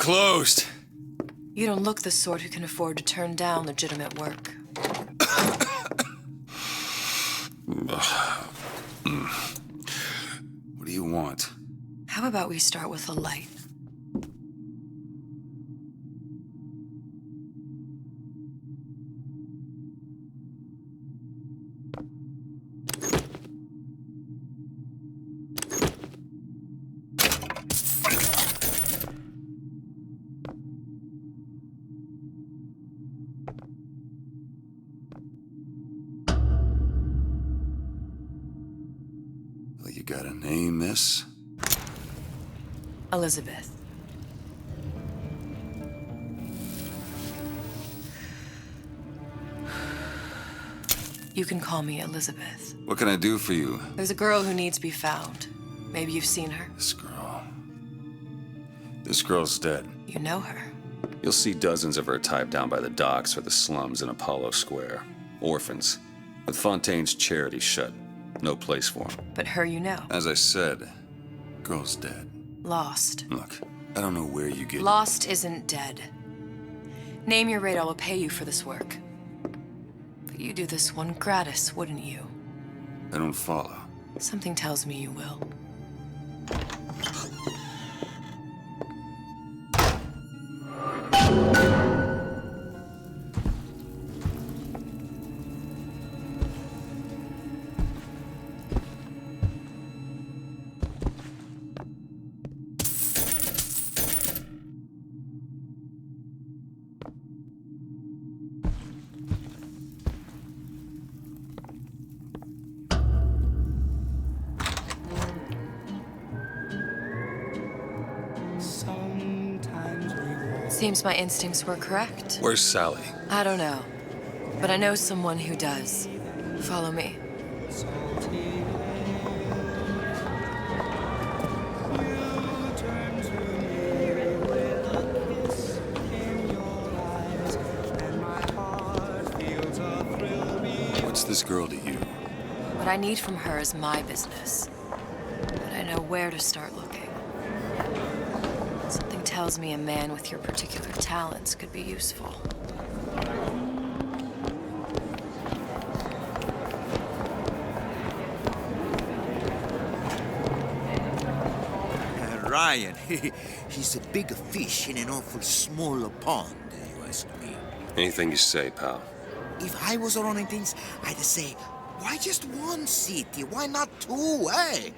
closed. You don't look the sort who can afford to turn down legitimate work. What do you want? How about we start with a light? Well, you got a name, miss? Elizabeth. You can call me Elizabeth. What can I do for you? There's a girl who needs to be found. Maybe you've seen her. This girl. This girl's dead. You know her. You'll see dozens of her tied down by the docks or the slums in Apollo Square. Orphans. With Fontaine's charity shut. No place for them. But her you know. As I said, girl's dead. Lost. Look, I don't know where you get... Lost isn't dead. Name your rate, I will pay you for this work. But you do this one gratis, wouldn't you? I don't follow. Something tells me you will. Seems my instincts were correct. Where's Sally? I don't know, but I know someone who does. Follow me. What's this girl to you? What I need from her is my business, but I know where to start looking. Something tells me a man with your particular talents could be useful. Ryan, he's a bigger fish in an awful smaller pond, you ask me. Anything you say, pal. If I was running things, I'd say, why just one city? Why not two, eh?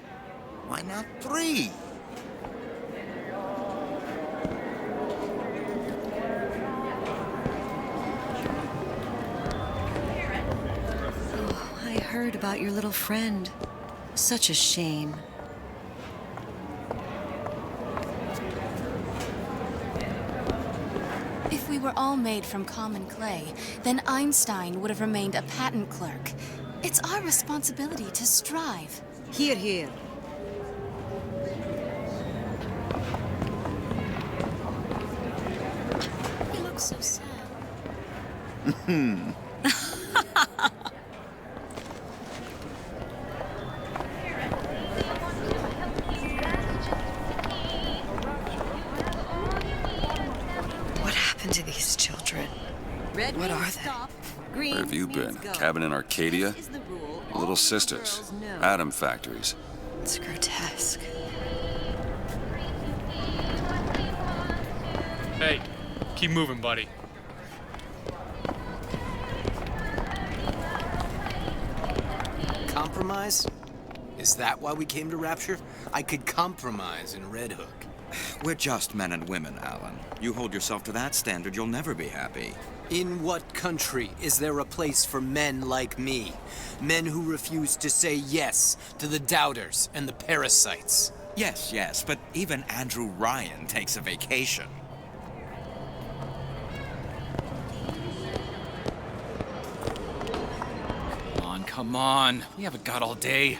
Why not three? I heard about your little friend. Such a shame. If we were all made from common clay, then Einstein would have remained a patent clerk. It's our responsibility to strive. Here, here. He looks so sad. What happened to these children? Red What means are they? stop. Green Where have you means been? go. Cabin in Arcadia? This is the rule. Little All sisters. girls know. Atom factories. It's grotesque. Hey, keep moving, buddy. Compromise? Is that why we came to Rapture? I could compromise in Red Hook. We're just men and women, Alan. You hold yourself to that standard, you'll never be happy. In what country is there a place for men like me? Men who refuse to say yes to the doubters and the parasites. Yes, yes, but even Andrew Ryan takes a vacation. Come on. We haven't got all day.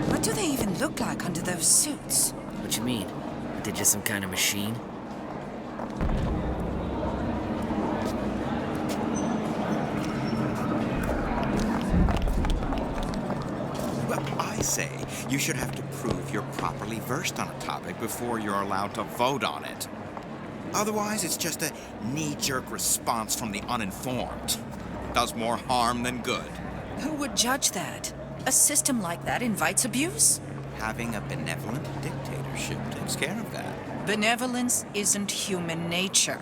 What do they even look like under those suits? What you mean? Are they just some kind of machine? Well, I say you should have to prove you're properly versed on a topic before you're allowed to vote on it. Otherwise, it's just a knee-jerk response from the uninformed. Does more harm than good. Who would judge that? A system like that invites abuse. Having a benevolent dictatorship takes care of that. Benevolence isn't human nature.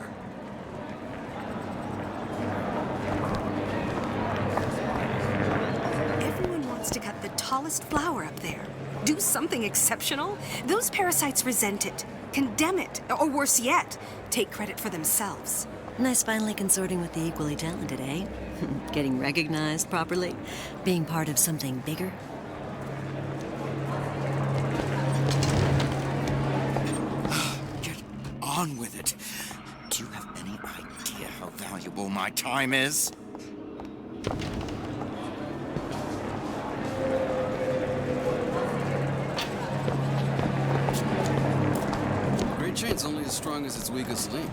Everyone wants to cut the tallest flower up there. Do something exceptional. Those parasites resent it, condemn it, or worse yet, take credit for themselves. Nice finally consorting with the equally talented, eh? Getting recognized properly? Being part of something bigger? Get on with it. Do you have any idea how valuable my time is? Great chain's only as strong as its weakest link.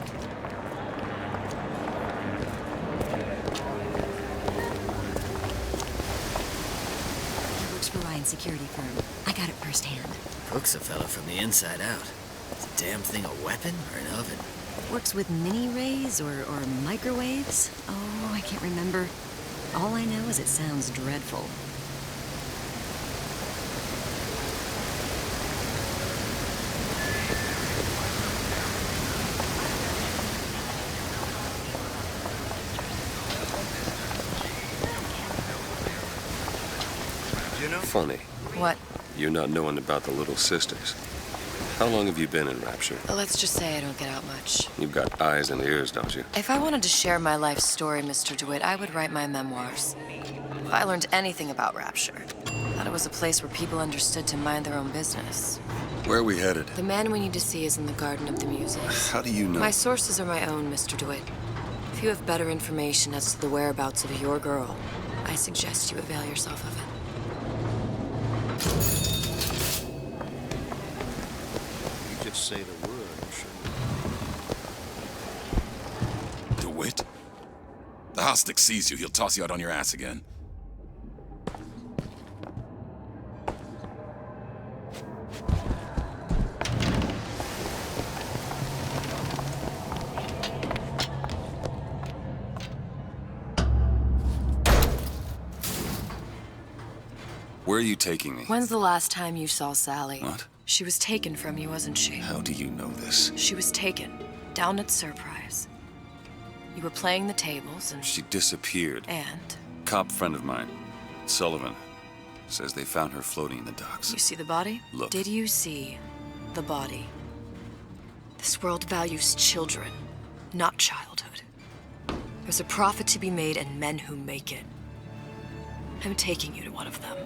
Security firm. I got it firsthand. Cooks a fella from the inside out. Is the damn thing a weapon or an oven? Works with mini-rays or microwaves? Oh, I can't remember. All I know is it sounds dreadful. Funny. What? You're not knowing about the Little Sisters. How long have you been in Rapture? Let's just say I don't get out much. You've got eyes and ears, don't you? If I wanted to share my life story, Mr. DeWitt, I would write my memoirs. If I learned anything about Rapture, I thought it was a place where people understood to mind their own business. Where are we headed? The man we need to see is in the Garden of the Muses. How do you know? My sources are my own, Mr. DeWitt. If you have better information as to the whereabouts of your girl, I suggest you avail yourself of it. You just say the word, sure. DeWitt? The Hostic sees you, he'll toss you out on your ass again. Where are you taking me? When's the last time you saw Sally? What? She was taken from you, wasn't she? How do you know this? She was taken, down at Surprise. You were playing the tables and... She disappeared. And? Cop friend of mine, Sullivan, says they found her floating in the docks. You see the body? Look. Did you see the body? This world values children, not childhood. There's a profit to be made and men who make it. I'm taking you to one of them.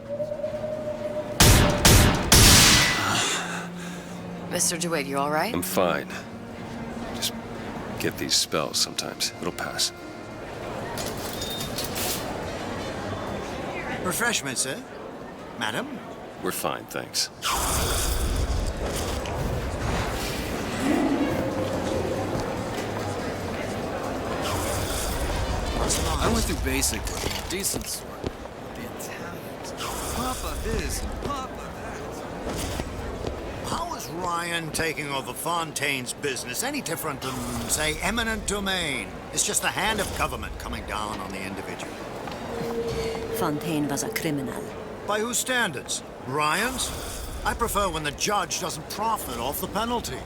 Mr. DeWitt, you all right? I'm fine. Just get these spells sometimes. It'll pass. Refreshments, sir? Madam? We're fine, thanks. I went through basic with decent sort. The Italians. Papa this and Papa that. How is Ryan taking over Fontaine's business any different than, say, eminent domain? It's just the hand of government coming down on the individual. Fontaine was a criminal. By whose standards? Ryan's? I prefer when the judge doesn't profit off the penalty.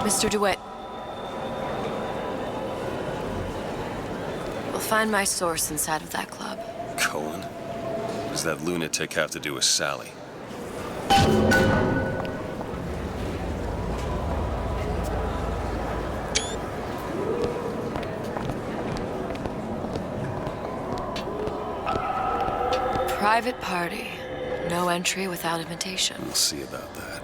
Mr. DeWitt. We'll find my source inside of that club. Cohen? What does that lunatic have to do with Sally? Private party. No entry without invitation. We'll see about that.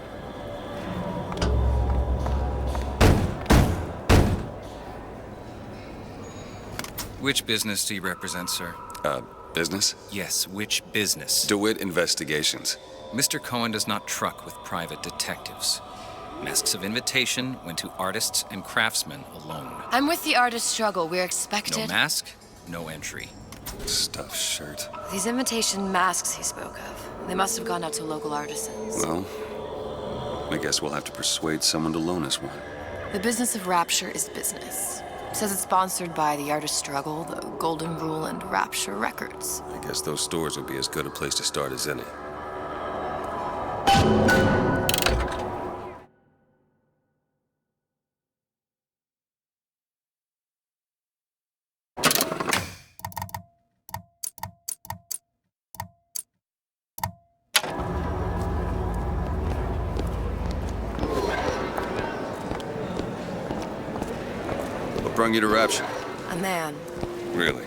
Which business do you represent, sir? Business? Yes, which business? DeWitt Investigations. Mr. Cohen does not truck with private detectives. Masks of invitation went to artists and craftsmen alone. I'm with the artist struggle. We're expected. No mask, no entry. Stuffed shirt. These invitation masks he spoke of, they must have gone out to local artisans. Well, I guess we'll have to persuade someone to loan us one. The business of Rapture is business. Says it's sponsored by the Artist Struggle, the Golden Rule, and Rapture Records. I guess those stores would be as good a place to start as any. What brung you to Rapture? A man. Really?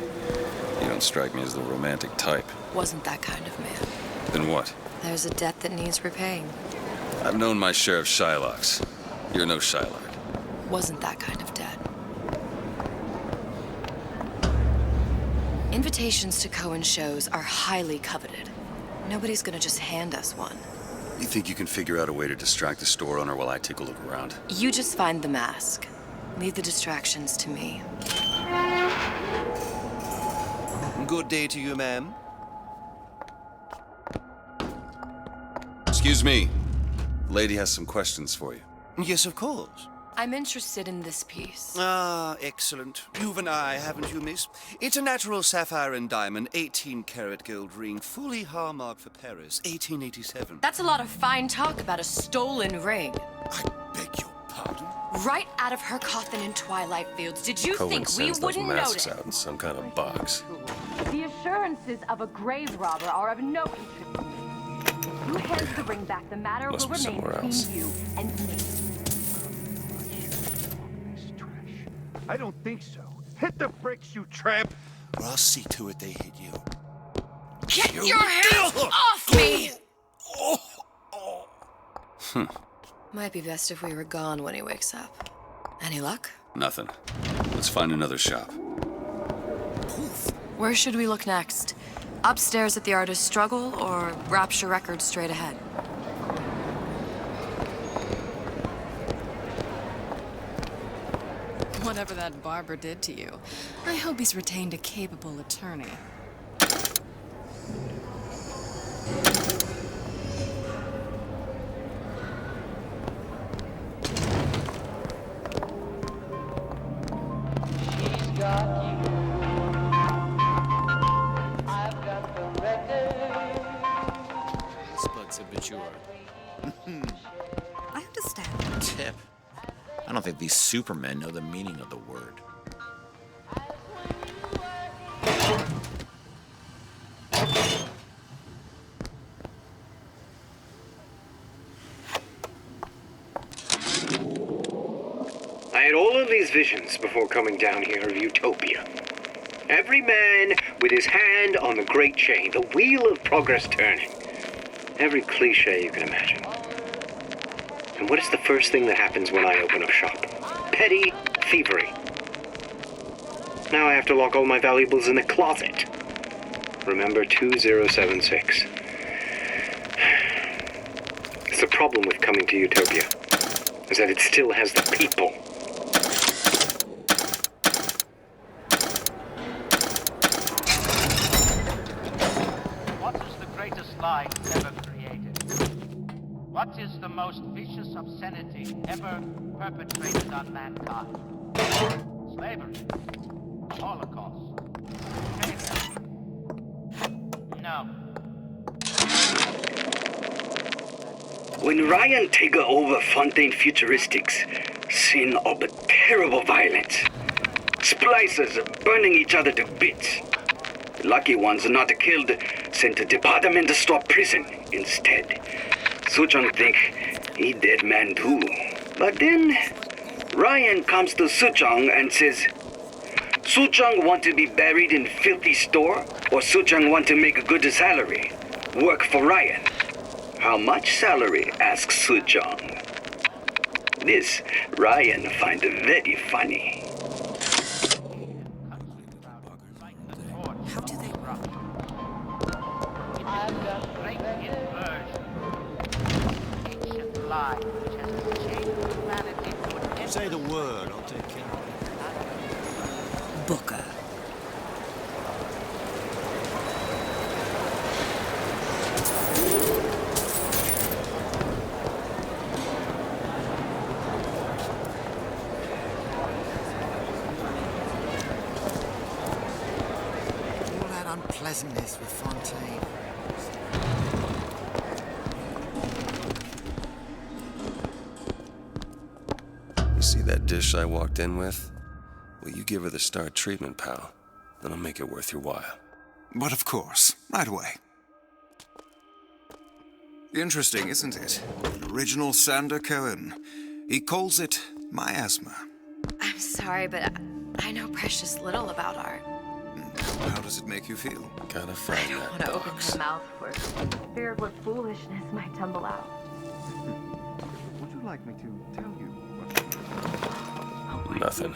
You don't strike me as the romantic type. Wasn't that kind of man. Then what? There's a debt that needs repaying. I've known my share of Shylocks. You're no Shylock. Wasn't that kind of debt. Invitations to Cohen shows are highly coveted. Nobody's gonna just hand us one. You think you can figure out a way to distract the store owner while I take a look around? You just find the mask. Leave the distractions to me. Good day to you, ma'am. Excuse me. Lady has some questions for you. Yes, of course. I'm interested in this piece. Ah, excellent. You've an eye, haven't you, miss? It's a natural sapphire and diamond, 18-karat gold ring, fully hallmarked for Paris, 1887. That's a lot of fine talk about a stolen ring. I beg your pardon? Right out of her coffin in Twilight Fields. Did you Cohen think we sends those wouldn't masks notice? out in some kind of box. The assurances of a grave robber are of no interest to me. Who hands the ring back, the matter Must will be remain somewhere between else. you and me. I don't think so. Hit the bricks, you tramp! Or I'll see to it they hit you. Get your hands off me! Might be best if we were gone when he wakes up. Any luck? Nothing. Let's find another shop. Where should we look next? Upstairs at the Artist Struggle or Rapture Records straight ahead? Whatever that barber did to you, I hope he's retained a capable attorney. Spud's obituary. I understand. Tip. I don't think these supermen know the meaning of the word. I had all of these visions before coming down here of utopia. Every man with his hand on the great chain, the wheel of progress turning. Every cliche you can imagine. And what is the first thing that happens when I open up shop? Petty thievery. Now I have to lock all my valuables in the closet. Remember 2076. It's the problem with coming to Utopia, is that it still has the people. What is the greatest lie ever created? What is the most vicious obscenity ever perpetrated on mankind? Slavery. Holocaust. No. When Ryan take over Fontaine Futuristics, scene of a terrible violence. Splicers burning each other to bits. The lucky ones not killed, sent to department store prison instead. Soo-Chung think he dead man too. But then Ryan comes to Soo-Chung and says, Soo-Chung want to be buried in filthy store, or Soo-Chung want to make a good salary? Work for Ryan. How much salary? Asks Soo-Chung. This Ryan find very funny. Booker. All that unpleasantness with Fontaine. You see that dish I walked in with? Well, you give her the star treatment, pal. Then I'll make it worth your while. But of course, right away. Interesting, isn't it? An original Sander Cohen. He calls it miasma. I'm sorry, but I know precious little about art. How does it make you feel? Gotta find I don't want to open my mouth for feared what foolishness might tumble out. Would you like me to tell you Nothing.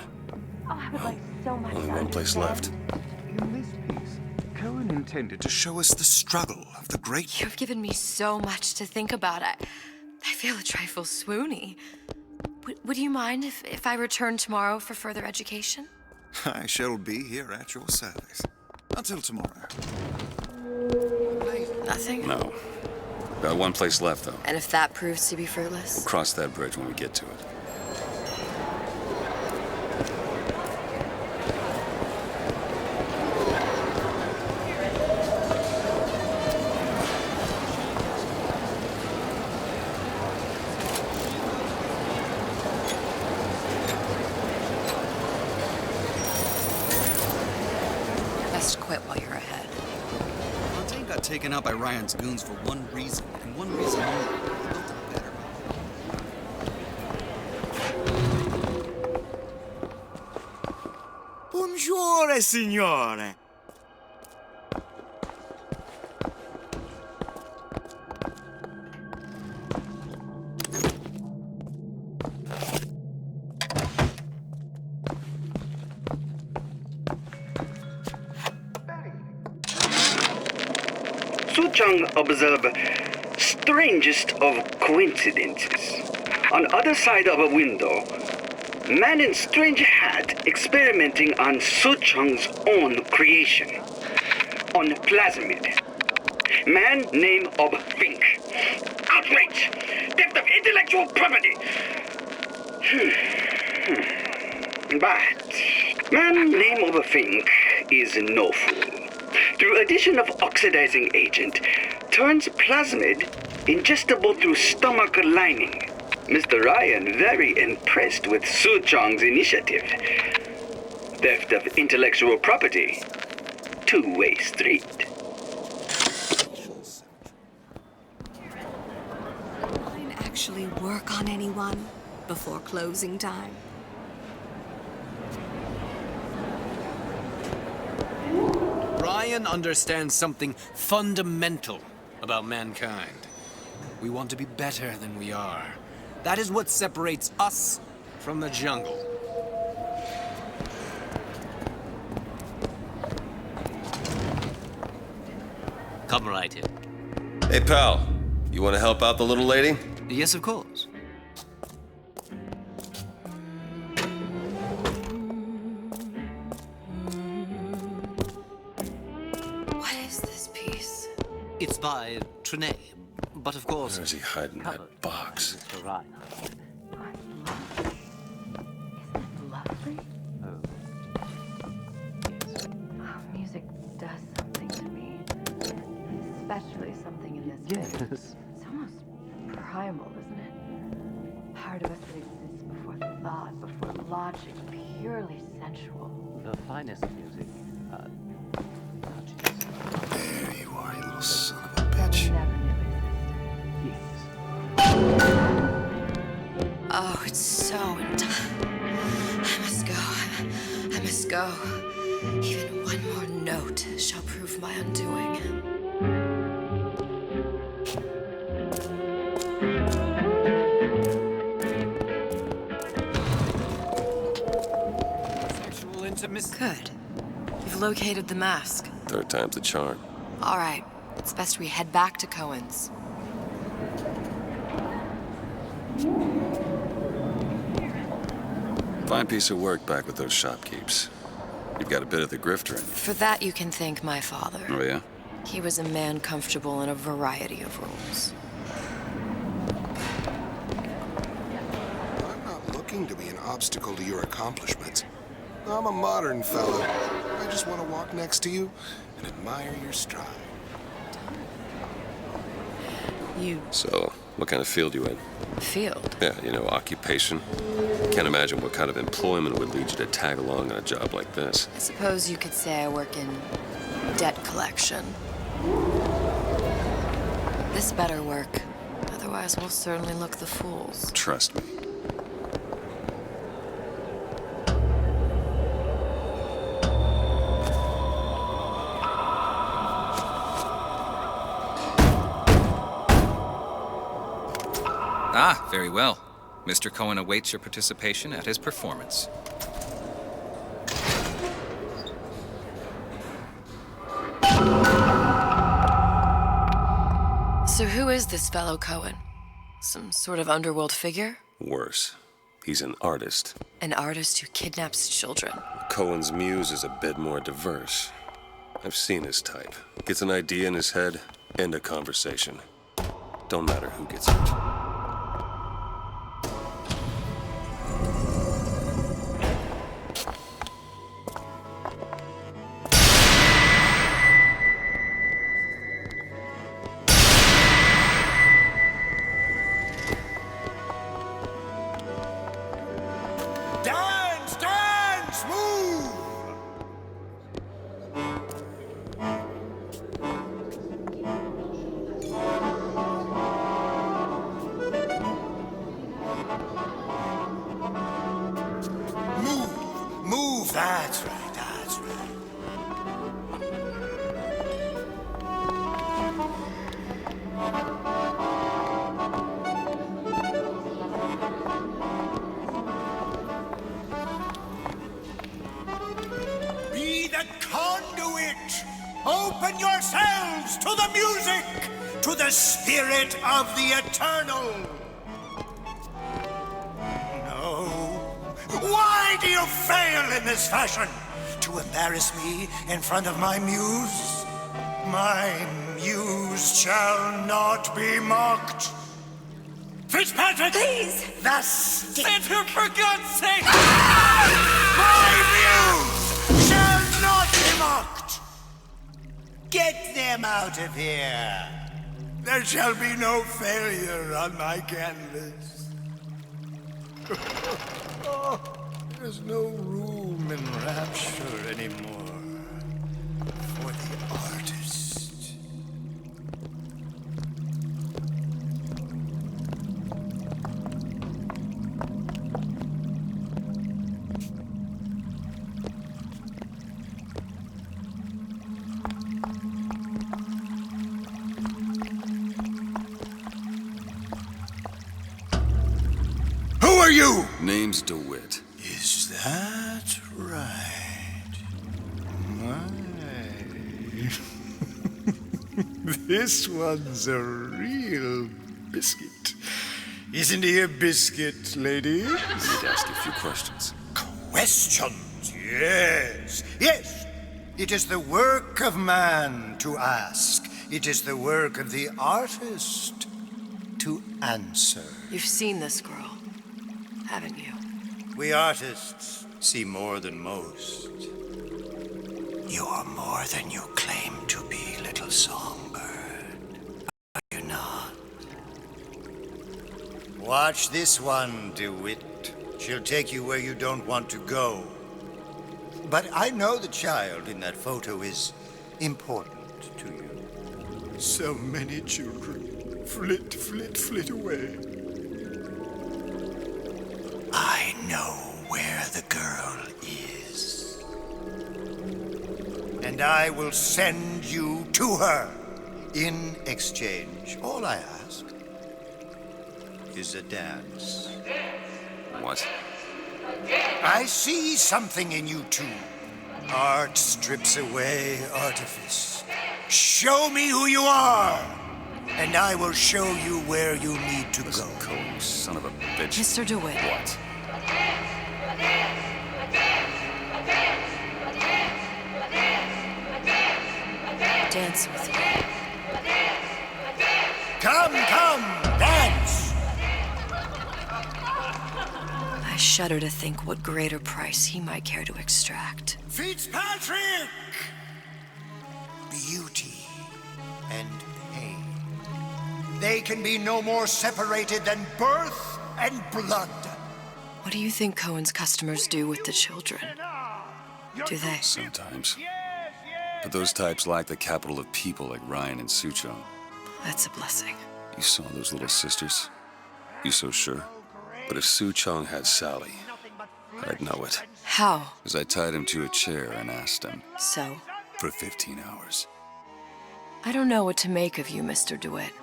Oh, I would like so much Only to one place left. In this piece, Cohen intended to Show us the struggle of the great... You've given me so much to think about. I feel a trifle swoony. Would you mind if I return tomorrow for further education? I shall be here at your service. Until tomorrow. Nothing? No. Got one place left, though. And if that proves to be fruitless? We'll cross that bridge when we get to it. Best quit while you're ahead. Fontaine got taken out by Ryan's goons for one reason, and one reason only. He built a better Buongiorno, signore. Suchong observed strangest of coincidences. On other side of a window, man in strange hat experimenting on Suchong's own creation. On plasmid. Man name of Fink. Outrage! Theft of intellectual property! But man name of Fink is no fool. Through addition of oxidizing agent, turns plasmid ingestible through stomach lining. Mr. Ryan very impressed with Suchong's initiative. Theft of intellectual property. Two-way street. Mine actually work on anyone before closing time. Ryan understands something fundamental about mankind. We want to be better than we are. That is what separates us from the jungle. Come right in. Hey, pal. You want to help out the little lady? Yes, of course. What is this piece? It's by Trenet, but of course... Where is he hiding that box? Mr. Ryan. Lovely? Oh, music does something to me. Especially something in this way. It's almost primal, isn't it? Part of us that exists before thought, before logic, purely sensual. The finest music, There you are, you little son of a bitch. Oh, it's so I must go. I must go. Even one more note shall prove my undoing. Sexual intimacy. Good. You've located the mask. Third time's the charm. All right. It's best we head back to Cohen's. Fine piece of work back with those shopkeepers. You've got a bit of the grifter in you. For that, you can thank my father. Oh, yeah? He was a man comfortable in a variety of roles. I'm not looking to be an obstacle to your accomplishments. I'm a modern fellow. I just want to walk next to you and admire your stride. So, what kind of field you in? Field? Yeah, you know, occupation. Can't imagine what kind of employment would lead you to tag along on a job like this. I suppose you could say I work in debt collection. This better work. Otherwise, we'll certainly look the fools. Trust me. Ah, very well. Mr. Cohen awaits your participation at his performance. So who is this fellow Cohen? Some sort of underworld figure? Worse. He's an artist. An artist who kidnaps children. Cohen's muse is a bit more diverse. I've seen his type. Gets an idea in his head, end a conversation. Don't matter who gets it. Dance! Dance! Move! Move! That's right, that's right. Be the conduit! Open yourselves to the music! To the spirit of the eternal! No. Why do you fail in this fashion? To embarrass me in front of my muse? My muse shall not be mocked. Fitzpatrick! Please! The stick! Senator, for God's sake! My muse shall not be mocked! Get them out of here! There shall be no failure on my canvas. There's no room in rapture anymore for the artist. Who are you? Name's DeWitt. Is that right? My. This one's a real biscuit. Isn't he a biscuit, lady? I need to ask you a few questions. Questions? Yes. Yes. It is the work of man to ask. It is the work of the artist to answer. You've seen this girl, haven't you? We artists see more than most. You are more than you claim to be, little songbird. Are you not? Watch this one, DeWitt. She'll take you where you don't want to go. But I know the child in that photo is important to you. So many children flit, flit, flit away. I know where the girl is. And I will send you to her. In exchange, all I ask is a dance. What? I see something in you two. Art strips away artifice. Show me who you are, and I will show you where you need to go. Cohen, son of a bitch. Mr. DeWitt. What? dance with you. Come, dance! I shudder to think what greater price he might care to extract. Fitzpatrick! Beauty and pain. They can be no more separated than birth and blood. What do you think Cohen's customers do with the children? Do they? Sometimes. But those types lack the capital of people like Ryan and Suchong. That's a blessing. You saw those little sisters? You so sure? But if Suchong had Sally, I'd know it. How? As I tied him to a chair and asked him. So? For 15 hours. I don't know what to make of you, Mr. DeWitt.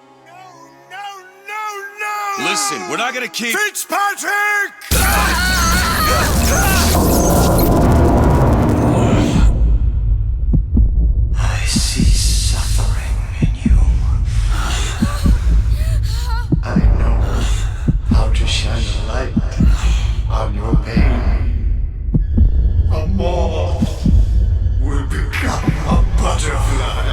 Listen, we're not gonna keep... Fitzpatrick! I see suffering in you. I know how to shine a light on your pain. A moth will become a butterfly.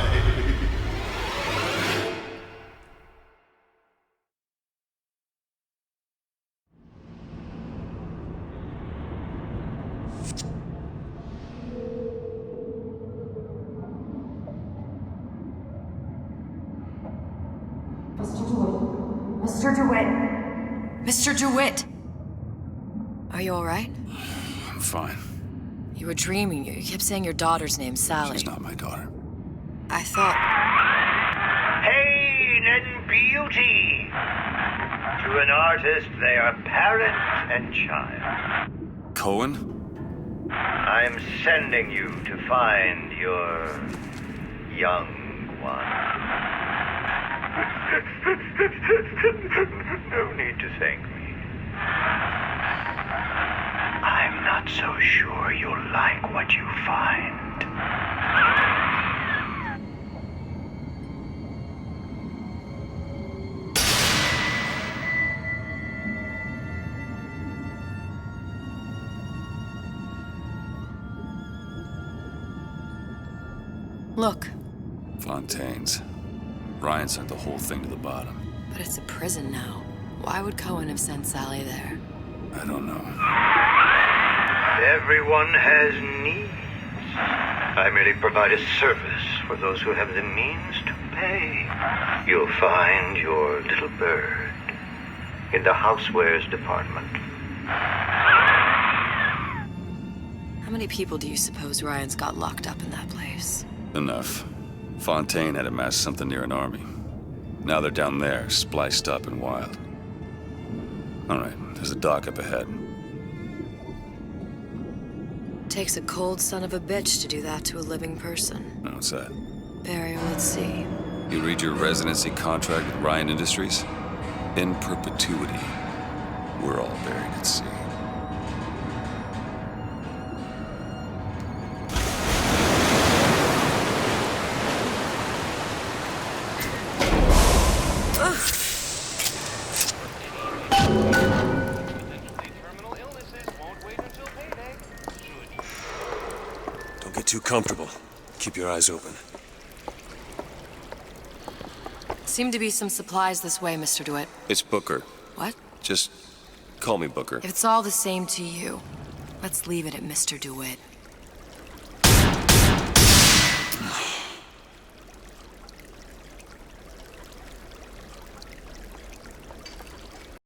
Mr. DeWitt! Mr. DeWitt! Are you all right? I'm fine. You were dreaming. You kept saying your daughter's name, Sally. She's not my daughter. I thought... Pain and beauty. To an artist, they are parent and child. Cohen? I'm sending you to find your young one. No need to thank me. I'm not so sure you'll like what you find. Look. Fontaine's. Ryan sent the whole thing to the bottom. But it's a prison now. Why would Cohen have sent Sally there? I don't know. Everyone has needs. I merely provide a service for those who have the means to pay. You'll find your little bird in the housewares department. How many people do you suppose Ryan's got locked up in that place? Enough. Fontaine had amassed something near an army. Now they're down there, spliced up and wild. All right, there's a dock up ahead. Takes a cold son of a bitch to do that to a living person. What's that? Barry, let's see. You read your residency contract with Ryan Industries? In perpetuity, we're all buried at sea. Too comfortable. Keep your eyes open. Seem to be some supplies this way, Mr. DeWitt. It's Booker. What? Just call me Booker. If it's all the same to you, let's leave it at Mr. DeWitt.